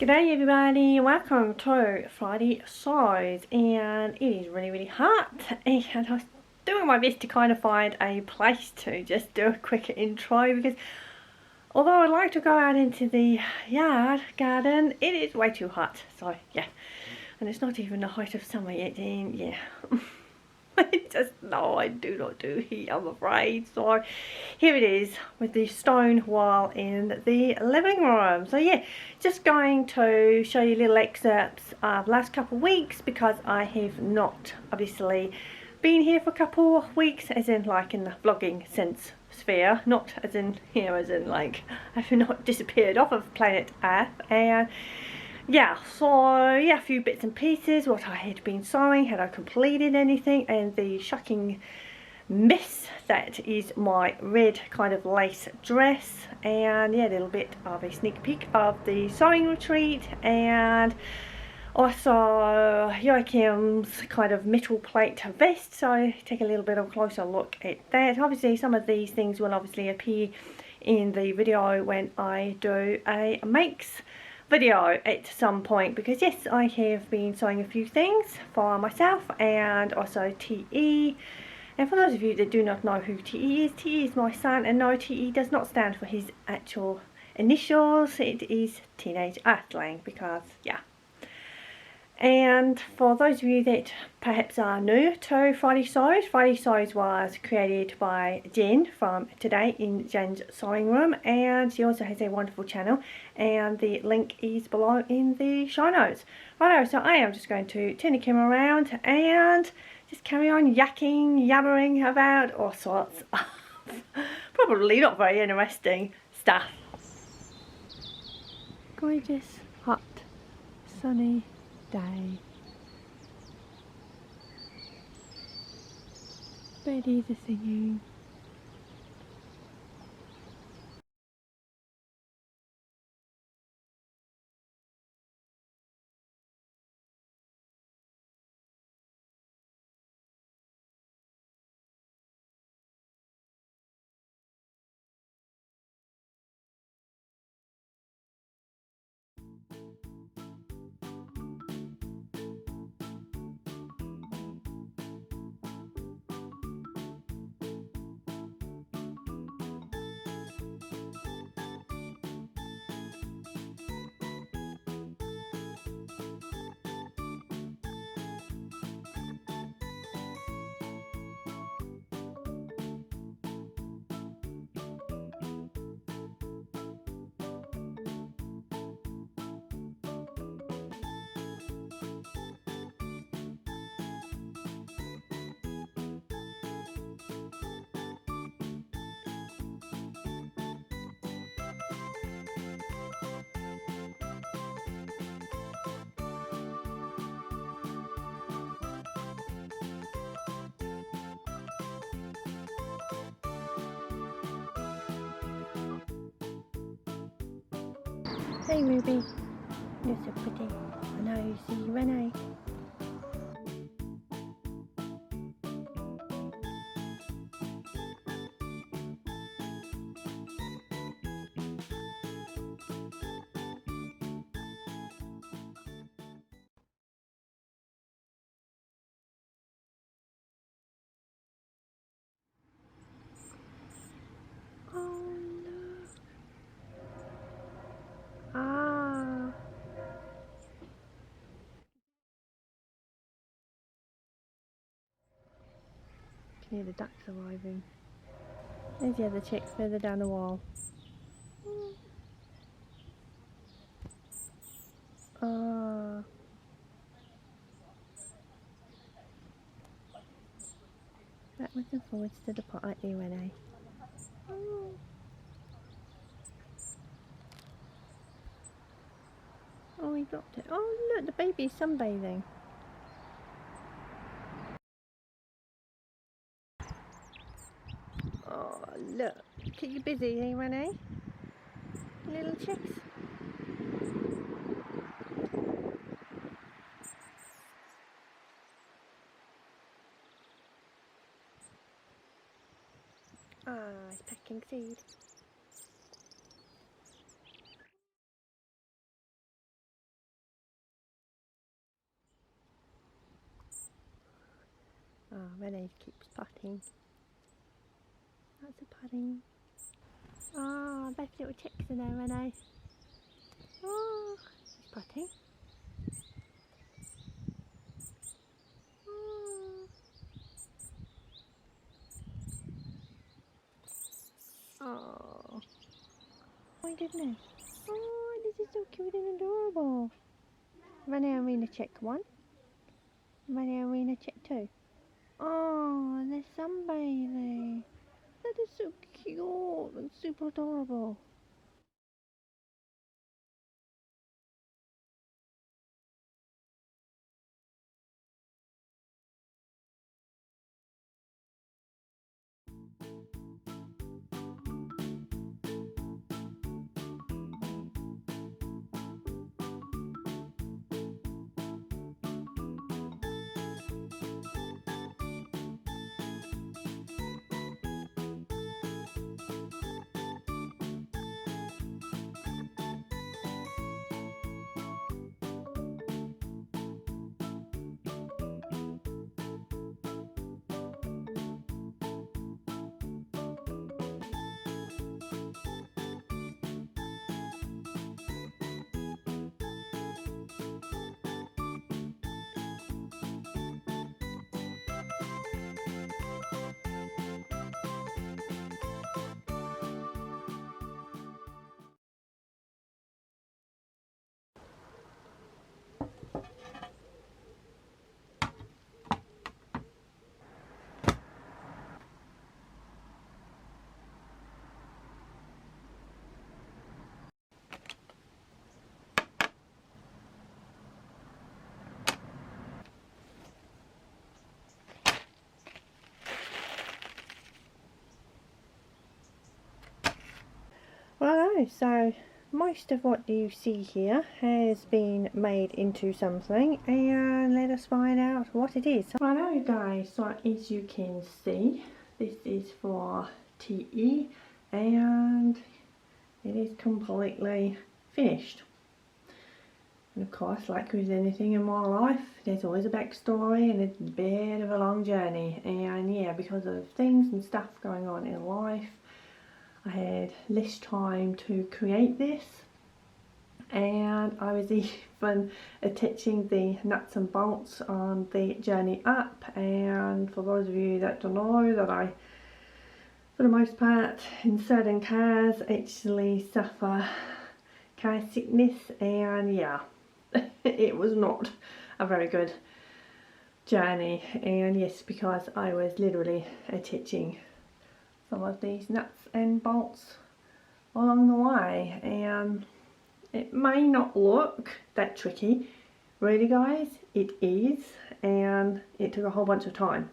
G'day everybody, welcome to Friday Size, and it is really hot, and I was doing my best to kind of find a place to just do a quick intro, because although I like to go out into the garden, it is way too hot. So yeah, and it's not even the height of summer yet, and yeah. I do not do heat, I'm afraid. So here it is with the stone wall in the living room. So yeah, just going to show you little excerpts of last couple of weeks, because I have not obviously been here for a couple of weeks, as in like in the vlogging sense sphere, not as in here as in like I've not disappeared off of planet Earth. And yeah, so yeah, a few bits and pieces, what I had been sewing, had I completed anything, and the shocking mess that is my red kind of lace dress. And yeah, a little bit of a sneak peek of the sewing retreat, and also Joachim's kind of metal plate vest, so take a little bit of a closer look at that. Obviously some of these things will obviously appear in the video when I do a makes video at some point, because yes, I have been sewing a few things for myself and also TE. And for those of you that do not know who TE is my son, and no, TE does not stand for his actual initials, it is Teenage Earthling, because yeah. And for those of you that perhaps are new to Friday Size was created by Jen from Today in Jen's Sewing Room, and she also has a wonderful channel, and the link is below in the show notes. Righto, so I am just going to turn the camera around and just carry on yabbering about all sorts of probably not very interesting stuff. Gorgeous, hot, sunny day. Birdies are singing. Hey Ruby, you're so pretty. I know you see Renee. Oh no. Ah. Can hear the ducks arriving. There's the other chick further down the wall. Ah. Backwards and forwards to the pot, aren't you, Renee? Oh. Oh, he dropped it. Oh, look, the baby's sunbathing. Oh, look. Keep you busy, eh, Renee? Little chicks. Ah, he's packing seed. Oh, Renee keeps putting. That's a putting. Oh, both little chicks in there, Renee. Oh, he's putting. Oh. Oh, my goodness. Oh, this is so cute and adorable. Renee and Rena check 1. Renee and Rena check 2. Oh, they're sunbathing. That is so cute and super adorable. Righto, so most of what you see here has been made into something, and let us find out what it is. Righto guys, so as you can see, this is for TE and it is completely finished. And of course, like with anything in my life, there's always a backstory and it's a bit of a long journey, and yeah, because of things and stuff going on in life, I had less time to create this, and I was even attaching the nuts and bolts on the journey up. And for those of you that don't know, that I, for the most part, in certain cars actually suffer car sickness, and yeah, it was not a very good journey. And yes, because I was literally attaching some of these nuts and bolts along the way, and it may not look that tricky, really guys, it is, and it took a whole bunch of time.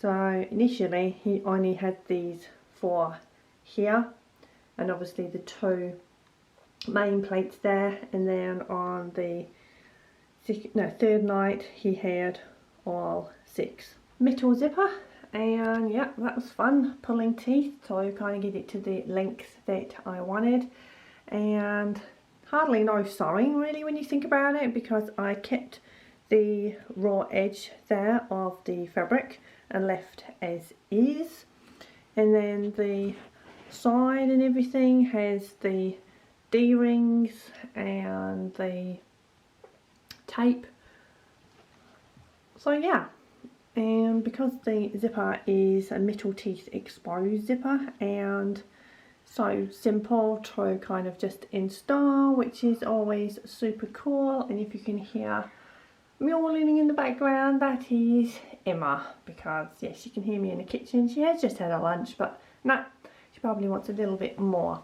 So initially he only had these 4 here, and obviously the 2 main plates there, and then on the third night he had all 6. Metal zipper. And yeah, that was fun, pulling teeth to kind of get it to the length that I wanted, and hardly no sewing really when you think about it, because I kept the raw edge there of the fabric and left as is, and then the side and everything has the D-rings and the tape. So yeah. And because the zipper is a metal teeth exposed zipper, and so simple to kind of just install, which is always super cool. And if you can hear mewling in the background, that is Emma, because yes, she can hear me in the kitchen. She has just had her lunch, but no, she probably wants a little bit more.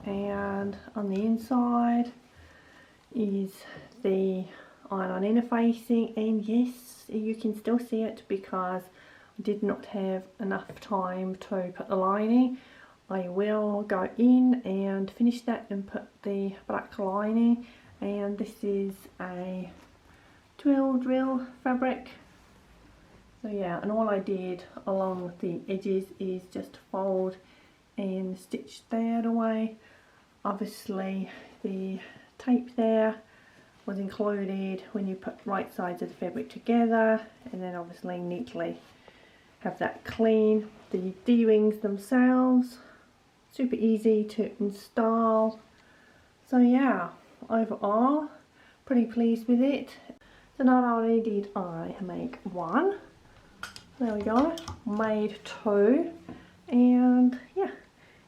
And on the inside is the iron-on interfacing, and yes, you can still see it because I did not have enough time to put the lining. I will go in and finish that and put the black lining, and this is a twill drill fabric. So yeah, and all I did along the edges is just fold and stitch that away. Obviously the tape there was included when you put right sides of the fabric together, and then obviously neatly have that clean. The D-rings themselves, super easy to install. So yeah, overall pretty pleased with it. So not only did I make one, there we go, made two, and yeah,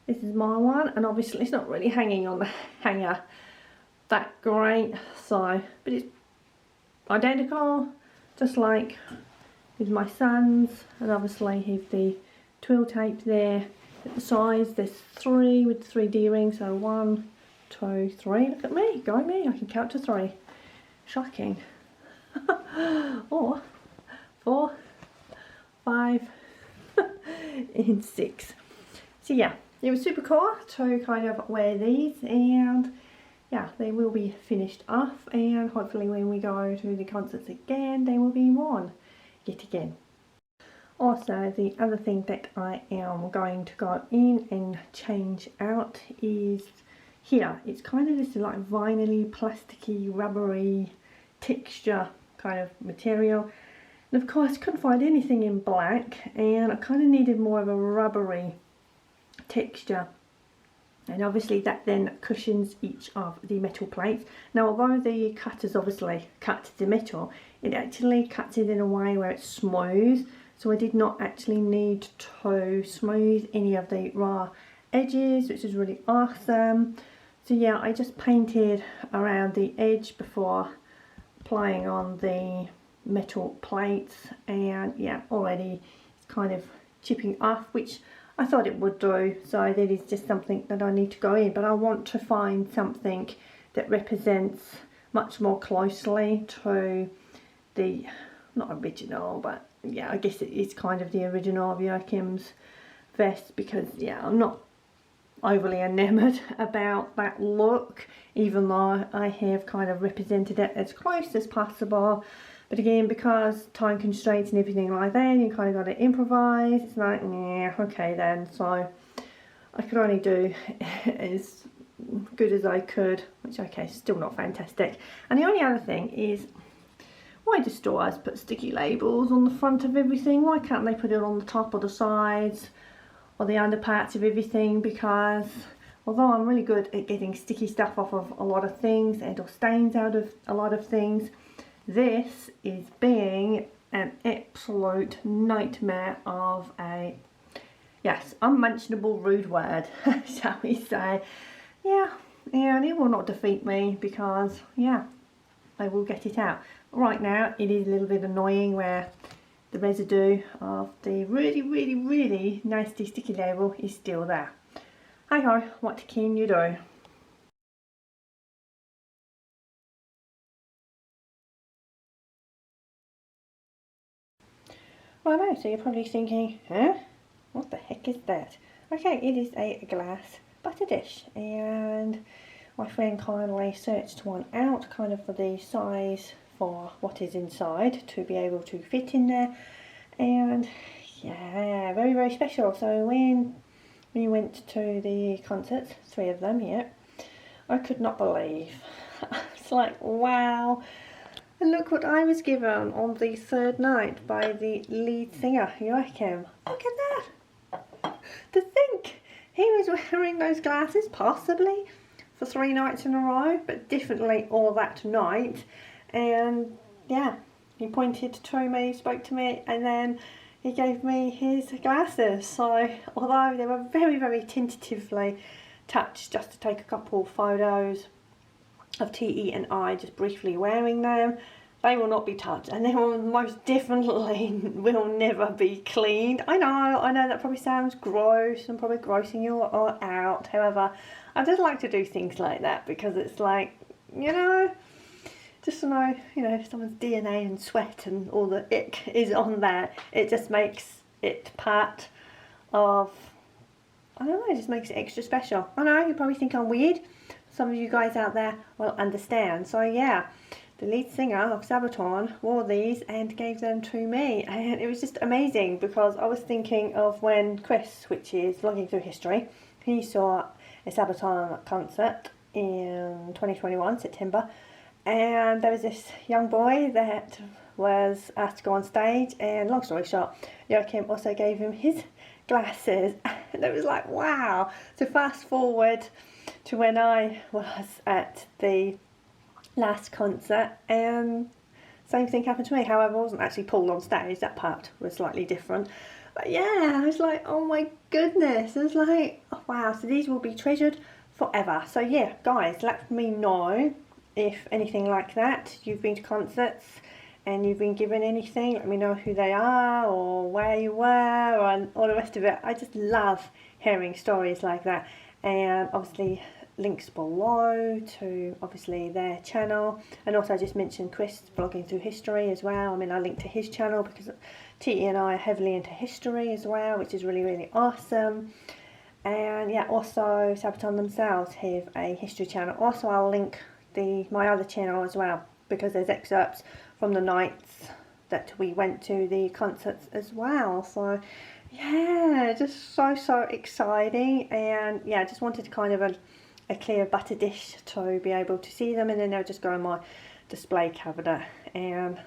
this is my one, and obviously it's not really hanging on the hanger that great, so, but it's identical, just like with my son's, and obviously have the twill tape there at the sides. There's three with 3 D-rings, so 1, 2, 3, look at me, go me, I can count to 3, shocking. Or 4, 5 and 6. So yeah, it was super cool to kind of wear these, and yeah, they will be finished off, and hopefully when we go to the concerts again they will be worn yet again. Also, the other thing that I am going to go in and change out is here. It's kind of this like vinyl-y, plasticky, rubbery texture kind of material, and of course I couldn't find anything in black, and I kind of needed more of a rubbery texture, and obviously that then cushions each of the metal plates. Now although the cutters obviously cut the metal, it actually cuts it in a way where it's smooth, so I did not actually need to smooth any of the raw edges, which is really awesome. So yeah, I just painted around the edge before applying on the metal plates, and yeah, already it's kind of chipping off, which I thought it would do, so that is just something that I need to go in, but I want to find something that represents much more closely to the, not original, but yeah, I guess it is kind of the original of Joachim's vest, because yeah, I'm not overly enamoured about that look, even though I have kind of represented it as close as possible. But again, because time constraints and everything like that, you kind of got to improvise. It's like, yeah, okay then. So I could only do as good as I could, which okay, still not fantastic. And the only other thing is, why do stores put sticky labels on the front of everything? Why can't they put it on the top or the sides or the underparts of everything? Because although I'm really good at getting sticky stuff off of a lot of things and or stains out of a lot of things, this is being an absolute nightmare of a, yes, unmentionable rude word, shall we say. Yeah, and it will not defeat me, because yeah, I will get it out. Right now it is a little bit annoying where the residue of the really nasty sticky label is still there. Hi ho, what can you do? Righto, so you're probably thinking, huh? What the heck is that? Okay, it is a glass butter dish, and my friend kindly searched one out kind of for the size for what is inside to be able to fit in there, and yeah, very special. So when we went to the concerts, 3 of them here, I could not believe. It's like, wow. And look what I was given on the 3rd night by the lead singer, Joachim. Look at that! To think he was wearing those glasses, possibly, for 3 nights in a row, but definitely all that night. And yeah, he pointed to me, spoke to me, and then he gave me his glasses. So although they were very tentatively touched, just to take a couple photos of TE and I just briefly wearing them, they will not be touched, and they will most definitely will never be cleaned. I know that probably sounds gross and probably grossing you all out. However, I just like to do things like that, because it's like, you know, just to know, you know, someone's DNA and sweat and all the ick is on there. It just makes it part of, I don't know, it just makes it extra special. I know, you probably think I'm weird. Some of you guys out there will understand. So yeah, the lead singer of Sabaton wore these and gave them to me, and it was just amazing, because I was thinking of when Chris, which is Vlogging Through History, he saw a Sabaton concert in 2021, September, and there was this young boy that was asked to go on stage, and long story short, Joachim also gave him his glasses, and it was like, wow. So fast forward to when I was at the last concert, and same thing happened to me. However, I wasn't actually pulled on stage, that part was slightly different. But yeah, I was like, oh my goodness, it was like, oh wow, so these will be treasured forever. So yeah, guys, let me know if anything like that, you've been to concerts and you've been given anything. Let me know who they are or where you were and all the rest of it. I just love hearing stories like that. And obviously links below to obviously their channel, and also I just mentioned Chris blogging through history as well. I mean, I linked to his channel because T and I are heavily into history as well, which is really awesome. And yeah, also Sabaton themselves have a history channel. Also I'll link my other channel as well, because there's excerpts from the nights that we went to the concerts as well. So yeah, just so exciting. And yeah, I just wanted to kind of a clear butter dish to be able to see them, and then they'll just go in my display cabinet. And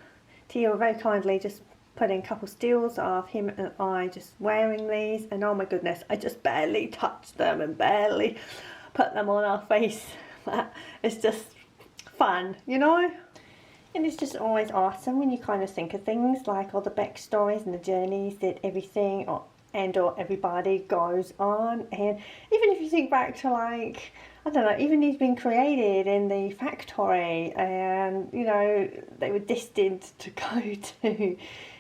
Tia very kindly just put in a couple stills of him and I just wearing these, and oh my goodness, I just barely touched them and barely put them on our face. It's just fun, you know? And it's just always awesome when you kind of think of things like all the backstories and the journeys that everything or everybody goes on. And even if you think back to, like, I don't know, even he's been created in the factory, and you know, they were destined to go to,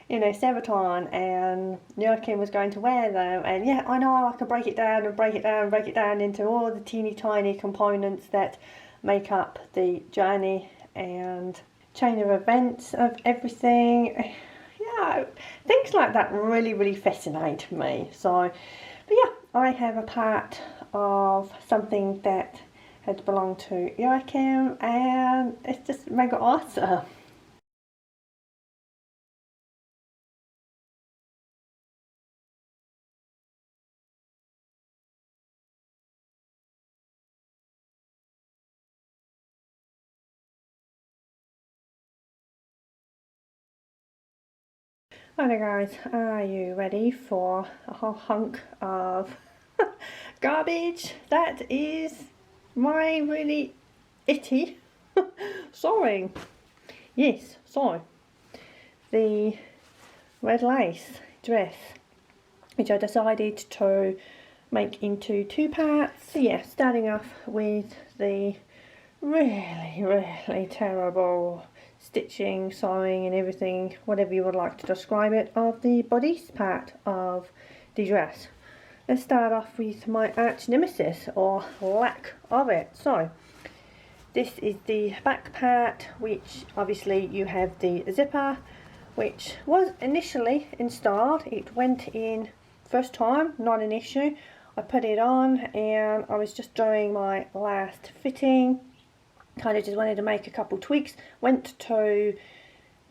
you know, Sabaton, and Joachim was going to wear them. And yeah, I know I can break it down into all the teeny tiny components that make up the journey and chain of events of everything. Yeah, things like that really fascinate me. So, but yeah, I have a part of something that had belonged to Joachim, and it's just mega awesome. Alright guys, are you ready for a whole hunk of garbage? That is my really itty sewing. Yes, so the red lace dress, which I decided to make into two parts. So yeah, starting off with the really terrible stitching, sewing and everything, whatever you would like to describe it, of the bodice part of the dress. Let's start off with my arch nemesis, or lack of it. So this is the back part, which obviously you have the zipper, which was initially installed. It went in first time, not an issue. I put it on and I was just doing my last fitting, kind of just wanted to make a couple tweaks, went to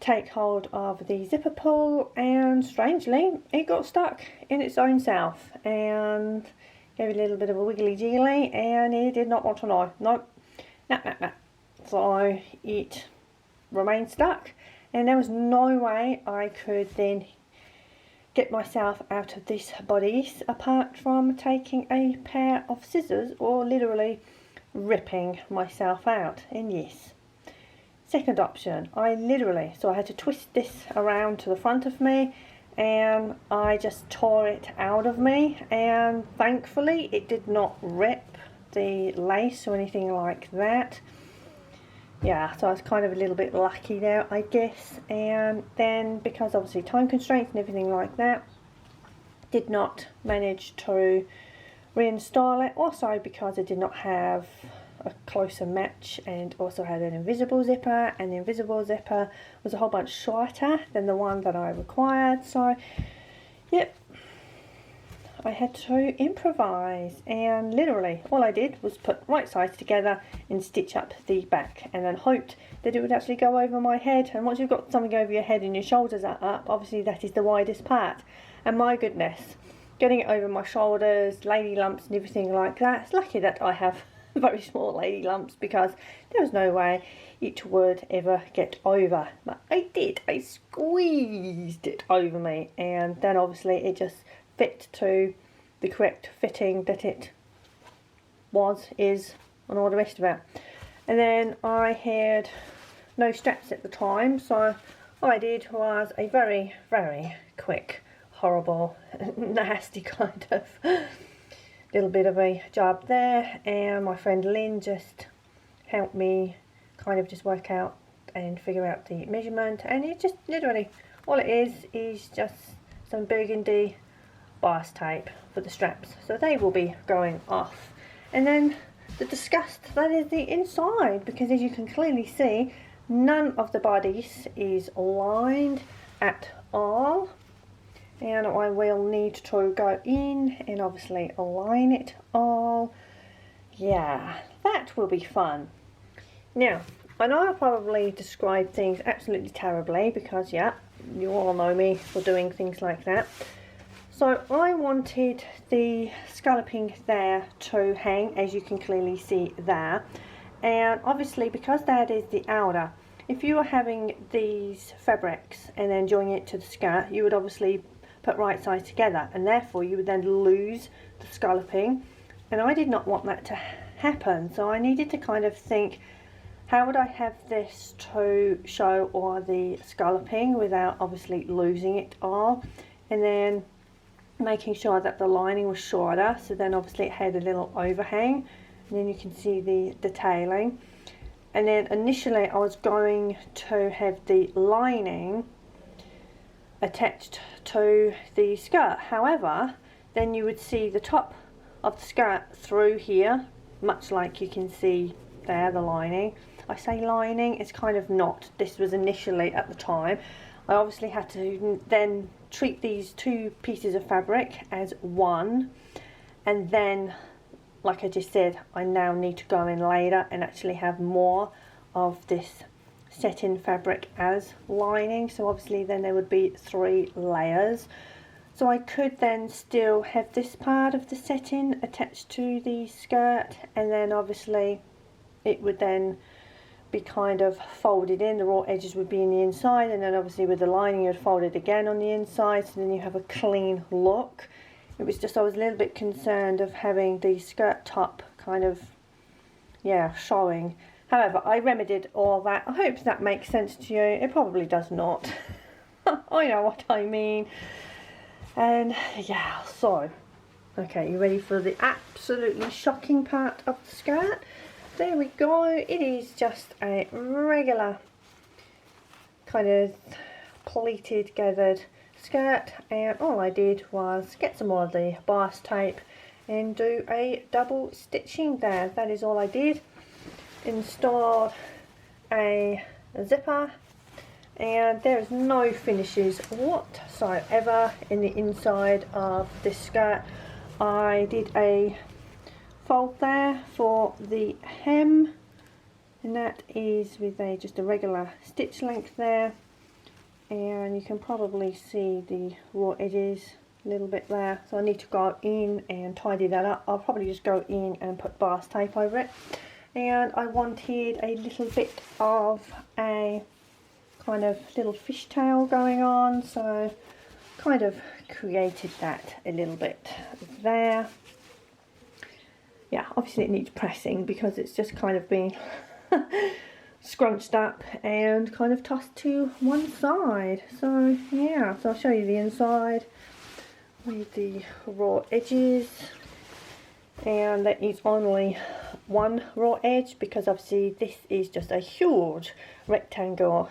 take hold of the zipper pull, and strangely it got stuck in its own self and gave it a little bit of a wiggly jiggly, and it did not want to know. Nope. Nah. So it remained stuck, and there was no way I could then get myself out of this bodice apart from taking a pair of scissors or literally ripping myself out. And yes, second option, I had to twist this around to the front of me, and I just tore it out of me, and thankfully it did not rip the lace or anything like that. Yeah, so I was kind of a little bit lucky there, I guess. And then, because obviously time constraints and everything like that, did not manage to reinstall it. Also because I did not have a closer match, and also had an invisible zipper, and the invisible zipper was a whole bunch shorter than the one that I required. So yep, I had to improvise, and literally all I did was put right sides together and stitch up the back, and then hoped that it would actually go over my head. And once you've got something over your head and your shoulders are up, obviously that is the widest part, and my goodness, getting it over my shoulders, lady lumps and everything like that. It's lucky that I have very small lady lumps, because there was no way it would ever get over. But I did. I squeezed it over me, and then obviously it just fit to the correct fitting that it is, and all the rest of it. And then I had no straps at the time, so all I did was a very, very quick, horrible, nasty kind of little bit of a job there, and my friend Lynn just helped me kind of just work out and figure out the measurement. And it just literally, all it is just some burgundy bias tape for the straps, so they will be going off. And then the disgust, that is the inside, because as you can clearly see, none of the bodice is lined at all, and I will need to go in and obviously align it all. Yeah, that will be fun. Now, I know I probably described things absolutely terribly, because yeah, you all know me for doing things like that. So I wanted the scalloping there to hang, as you can clearly see there, and obviously because that is the outer, if you were having these fabrics and then joining it to the skirt, you would obviously put right sides together, and therefore you would then lose the scalloping, and I did not want that to happen. So I needed to kind of think, how would I have this to show all the scalloping without obviously losing it all, and then making sure that the lining was shorter, so then obviously it had a little overhang, and then you can see the detailing. And then initially I was going to have the lining attached to the skirt, however then you would see the top of the skirt through here, much like you can see there, the lining. I say lining, it's kind of not. This was initially at the time. I obviously had to then treat these two pieces of fabric as one, and then, like I just said, I now need to go in later and actually have more of this satin fabric as lining. So obviously then there would be 3 layers. So I could then still have this part of the satin attached to the skirt, and then obviously it would then be kind of folded in, the raw edges would be in the inside, and then obviously with the lining you would fold it again on the inside, so then you have a clean look. It was just, I was a little bit concerned of having the skirt top kind of, yeah, showing. However, I remedied all that. I hope that makes sense to you. It probably does not. I know what I mean. And yeah, so, okay, you ready for the absolutely shocking part of the skirt? There we go. It is just a regular kind of pleated, gathered skirt, and all I did was get some more of the bias tape and do a double stitching there. That is all I did. Installed a zipper, and there is no finishes whatsoever in the inside of this skirt. I did a fold there for the hem, and that is with just a regular stitch length there, and you can probably see the raw edges a little bit there, so I need to go in and tidy that up. I'll probably just go in and put bias tape over it. And I wanted a little bit of a kind of little fishtail going on, so kind of created that a little bit there. Yeah, obviously it needs pressing because it's just kind of been scrunched up and kind of tossed to one side. So yeah, so I'll show you the inside with the raw edges, and that is only one raw edge because obviously this is just a huge rectangle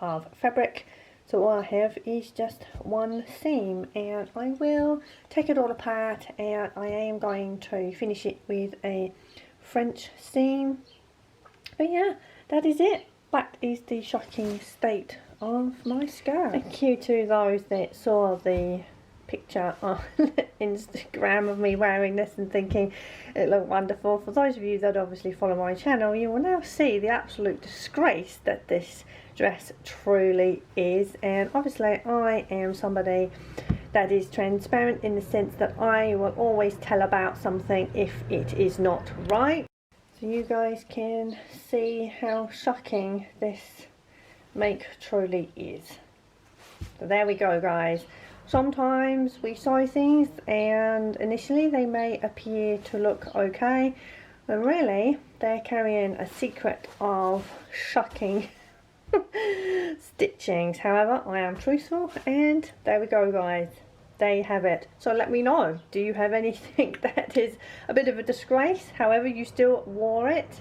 of fabric. So all I have is just one seam, and I will take it all apart, and I am going to finish it with a French seam. But yeah, that is it. That is the shocking state of my skirt. Thank you to those that saw the picture on Instagram of me wearing this and thinking it looked wonderful. For those of you that obviously follow my channel, you will now see the absolute disgrace that this dress truly is. And obviously I am somebody that is transparent in the sense that I will always tell about something if it is not right. so you guys can see how shocking this make truly is. So there we go, guys. Sometimes we sew things and initially they may appear to look okay, but really they're carrying a secret of shocking stitchings. However, I am truthful, and there we go, guys. There you have it. So let me know, do you have anything that is a bit of a disgrace, however you still wore it?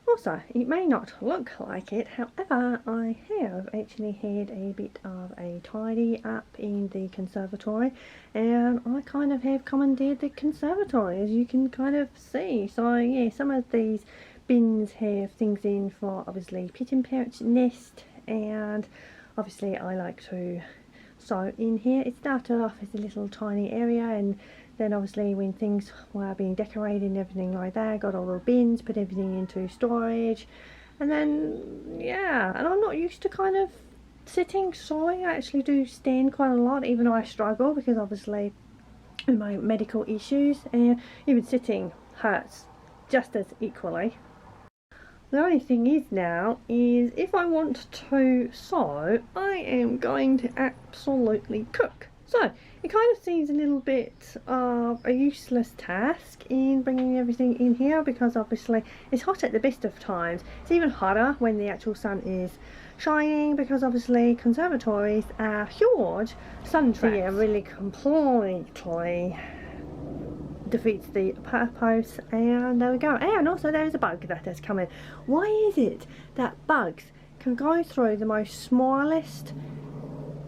Also, it may not look like it, however, I have actually had a bit of a tidy up in the conservatory, and I kind of have commandeered the conservatory, as you can kind of see. So yeah, some of these bins have things in for obviously pigeon pouch nest, and obviously I like to sew in here. It started off as a little tiny area, and then obviously when things were being decorated and everything like that, I got all the bins, put everything into storage, and then yeah, and I'm not used to kind of sitting sewing. I actually do stand quite a lot, even though I struggle because obviously with my medical issues, and even sitting hurts just as equally. The only thing is now is if I want to sew, I am going to absolutely cook. So it kind of seems a little bit of a useless task in bringing everything in here, because obviously it's hot at the best of times. It's even hotter when the actual sun is shining, because obviously conservatories are huge sun traps. Yeah, really completely defeats the purpose. And there we go. And also there is a bug that has come in. Why is it that bugs can go through the most smallest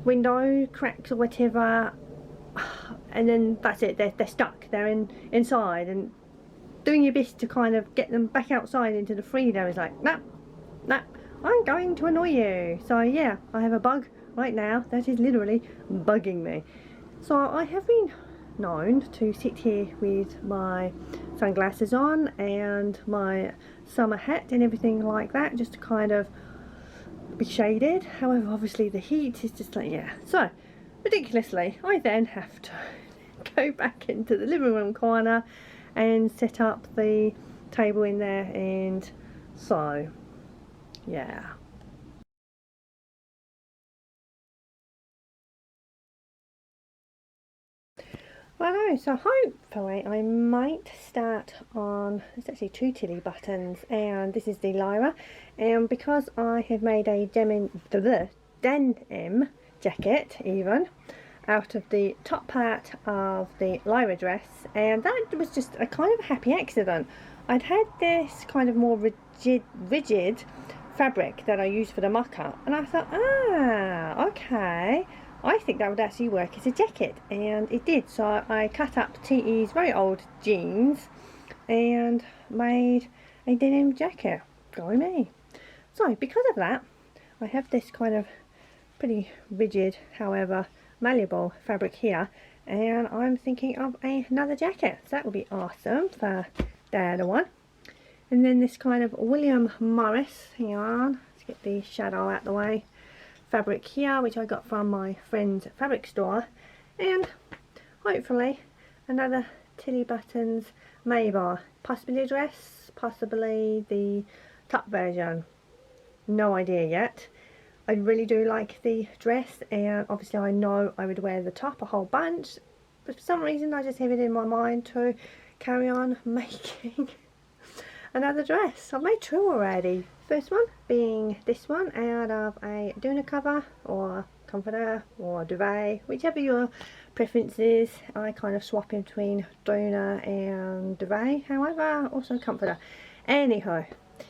window cracks or whatever, and then that's it, they're stuck, they're inside, and doing your best to kind of get them back outside into the freedom is like, nah, I'm going to annoy you. So yeah, I have a bug right now that is literally bugging me. So I have been known to sit here with my sunglasses on and my summer hat and everything like that, just to kind of be shaded. However, obviously the heat is just like, yeah. So ridiculously, I then have to go back into the living room corner and set up the table in there, and so yeah. Righto, so hopefully I might start on, there's actually 2 tilly buttons, and this is the Lyra, and because I have made a denim jacket even out of the top part of the Lyra dress, and that was just a kind of happy accident. I'd had this kind of more rigid fabric that I used for the mock-up, and I thought, okay, I think that would actually work as a jacket, and it did. So I cut up T.E.'s very old jeans and made a denim jacket. Go me. So because of that, I have this kind of pretty rigid, however malleable fabric here, and I'm thinking of another jacket. So that would be awesome for the other one. And then this kind of William Morris, hang on, let's get the shadow out the way, fabric here, which I got from my friend's fabric store, and hopefully another Tilly Buttons Maybar, possibly a dress, possibly the top version, no idea yet. I really do like the dress, and obviously I know I would wear the top a whole bunch, but for some reason I just have it in my mind to carry on making another dress. I've made 2 already. First one being this one out of a doona cover or comforter or duvet, whichever your preference is. I kind of swap in between doona and duvet, however also comforter. Anyhow,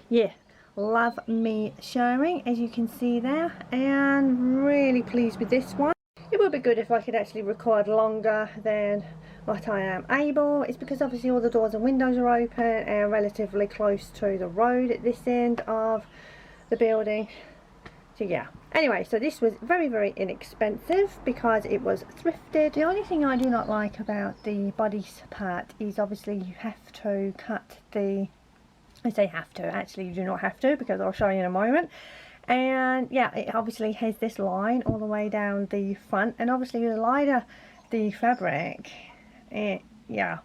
yeah, love me sharing, as you can see there, and really pleased with this one. It would be good if I could actually record longer than what I am able. It's because obviously all the doors and windows are open and relatively close to the road at this end of the building. So yeah, anyway, so this was very, very inexpensive because it was thrifted. The only thing I do not like about the bodice part is obviously you have to cut the, I say have to, actually you do not have to, because I'll show you in a moment. And yeah, it obviously has this line all the way down the front, and obviously the lighter the fabric, it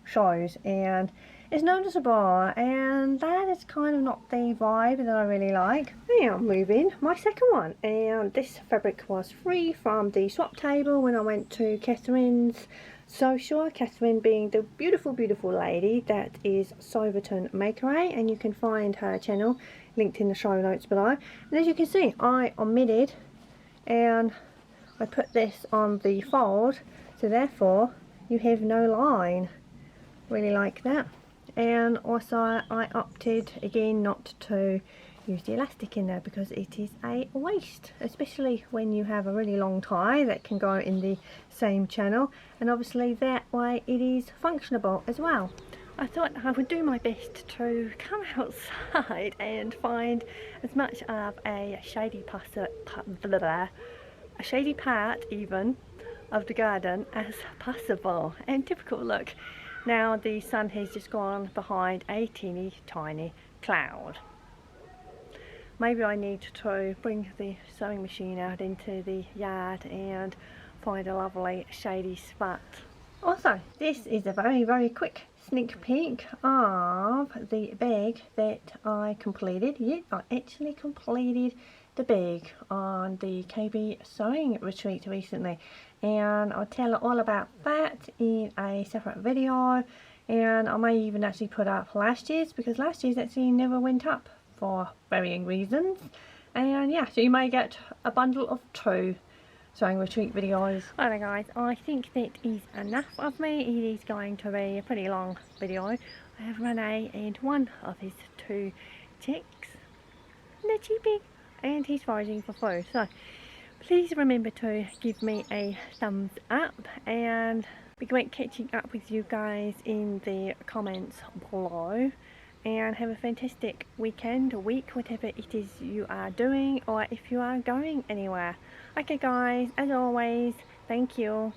shows, and it's noticeable, and that is kind of not the vibe that I really like. Now moving my second one, and this fabric was free from the swap table when I went to Catherine's social. Catherine being the beautiful lady that is Sabaton Makeray, and you can find her channel linked in the show notes below. And as you can see, I omitted and I put this on the fold, so therefore you have no line. Really like that. And also I opted again not to use the elastic in there because it is a waste, especially when you have a really long tie that can go in the same channel, and obviously that way it is functionable as well. I thought I would do my best to come outside and find as much of a shady part even of the garden as possible. And typical look, now the sun has just gone behind a teeny tiny cloud. Maybe I need to bring the sewing machine out into the yard and find a lovely shady spot. Also, this is a very quick sneak peek of the bag that I completed. Yeah, I actually completed the bag on the KB sewing retreat recently, and I'll tell all about that in a separate video, and I may even actually put up last year's, because last year's actually never went up for varying reasons. And yeah, so you may get a bundle of 2 sewing retreat videos. Alright guys, I think that is enough of me. It is going to be a pretty long video. I have Rene and one of his 2 chicks, the cheapie, and he's foraging for food. So please remember to give me a thumbs up, and be great catching up with you guys in the comments below. And have a fantastic weekend or week, whatever it is you are doing, or if you are going anywhere. Okay guys, as always, thank you.